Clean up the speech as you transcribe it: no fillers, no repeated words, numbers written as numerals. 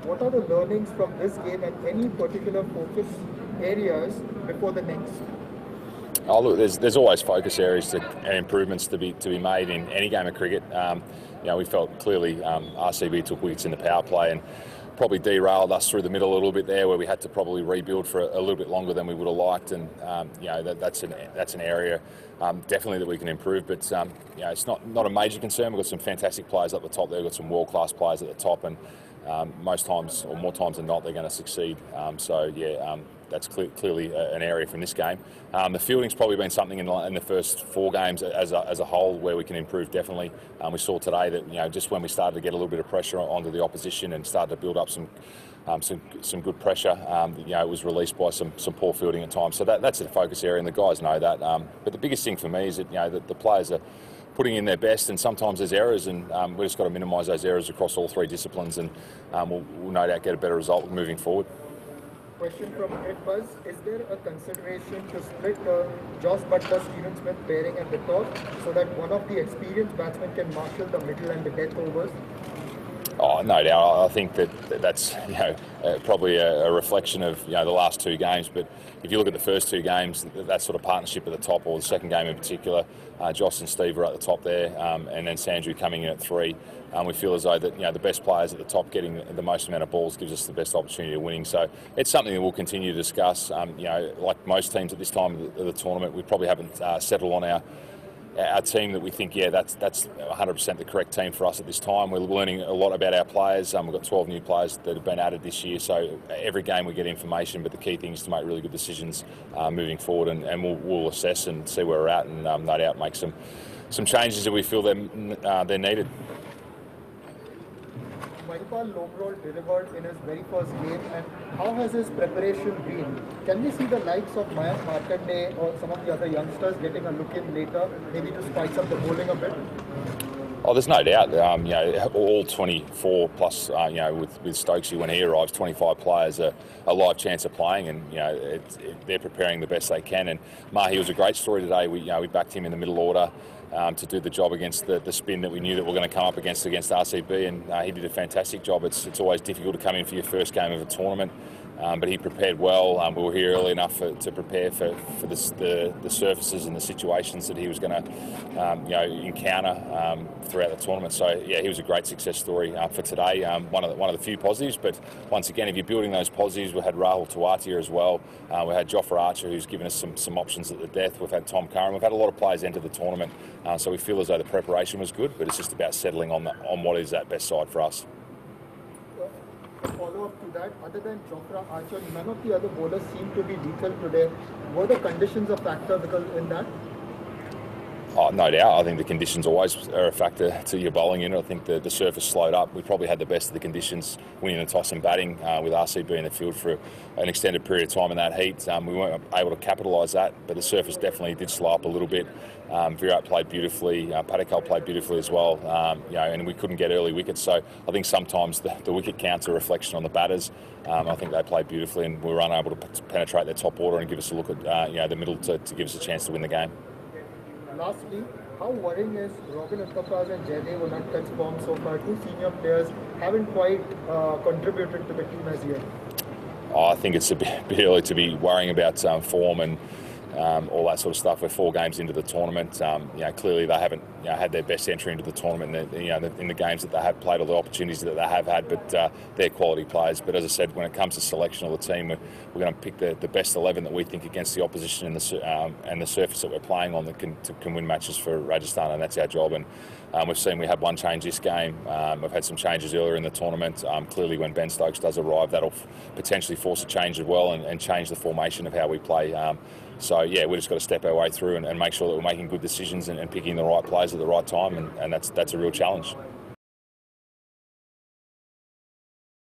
What are the learnings from this game and any particular focus areas before the next? Oh, look, there's always focus areas and improvements to be made in any game of cricket. We felt clearly RCB took wickets in the power play and probably derailed us through the middle a little bit there, where we had to probably rebuild for a little bit longer than we would have liked. And that's an area definitely that we can improve. But it's not a major concern. We've got some fantastic players up the top there. We've got some world-class players at the top, and most times, or more times than not, they're going to succeed. That's clearly an area from this game. The fielding's probably been something in the first 4 games as a whole where we can improve definitely. We saw today that just when we started to get a little bit of pressure onto the opposition and started to build up some good pressure, it was released by some poor fielding at times. So that's a focus area, and the guys know that. But the biggest thing for me is that that the players are putting in their best, and sometimes there's errors, and we've just got to minimise those errors across all 3 disciplines, and we'll no doubt get a better result moving forward. Question from Ed Buzz. Is there a consideration to split Josh Butler Steven Smith pairing at the top so that one of the experienced batsmen can marshal the middle and the death overs? Oh, no doubt. I think that's probably a reflection of the last 2 games. But if you look at the first 2 games, that sort of partnership at the top, or the second game in particular, Josh and Steve are at the top there, and then Sandhu coming in at 3. We feel as though that the best players at the top getting the most amount of balls gives us the best opportunity of winning. So it's something that we'll continue to discuss. Like most teams at this time of the tournament, we probably haven't settled on our team that we think, that's 100% the correct team for us at this time. We're learning a lot about our players. We've got 12 new players that have been added this year, so every game we get information, but the key thing is to make really good decisions moving forward, and we'll assess and see where we're at, and no doubt make some changes if we feel they're needed. Mahipal Lomrol delivered in his very first game, and how has his preparation been? Can we see the likes of Mayank Agarwals or some of the other youngsters getting a look in later, maybe to spice up the bowling a bit? Oh, there's no doubt. All 24 plus, with Stokesy when he arrives, 25 players are a live chance of playing, and they're preparing the best they can. And Mahi was a great story today. We backed him in the middle order to do the job against the spin that we knew that we were going to come up against RCB, and he did a fantastic job. It's always difficult to come in for your first game of a tournament. But he prepared well. We were here early enough to prepare for the surfaces and the situations that he was going to encounter throughout the tournament. So he was a great success story for today. One of the few positives. But once again, if you're building those positives, we had Rahul Tewatia as well. We had Jofra Archer, who's given us some options at the death. We've had Tom Curran. We've had a lot of players enter the tournament. So we feel as though the preparation was good, but it's just about settling on what is that best side for us. Follow-up to that, other than Jofra Archer, none of the other bowlers seem to be lethal today. Were the conditions a factor in that? Oh, no doubt. I think the conditions always are a factor to your bowling unit. I think the surface slowed up. We probably had the best of the conditions winning the toss and batting with RCB in the field for an extended period of time in that heat. We weren't able to capitalise that, but the surface definitely did slow up a little bit. Virat played beautifully. Padikkal played beautifully as well. And we couldn't get early wickets. So I think sometimes the wicket counts are a reflection on the batters. I think they played beautifully, and we were unable to penetrate their top order and give us a look at the middle to give us a chance to win the game. Lastly, how worrying is Robin Uthapraj and Jaydev will not touch form so far? 2 senior players haven't quite contributed to the team as yet. I think it's a bit early to be worrying about form and all that sort of stuff. We're 4 games into the tournament. Clearly they haven't had their best entry into the tournament in the games that they have played, or the opportunities that they have had, but they're quality players. But as I said, when it comes to selection of the team, we're going to pick the best 11 that we think against the opposition and the surface that we're playing on that can win matches for Rajasthan, and that's our job. And we've seen we had one change this game. We've had some changes earlier in the tournament. Clearly when Ben Stokes does arrive, that'll potentially force a change as well, and change the formation of how we play. So we just got to step our way through and make sure that we're making good decisions and picking the right players at the right time, and that's a real challenge.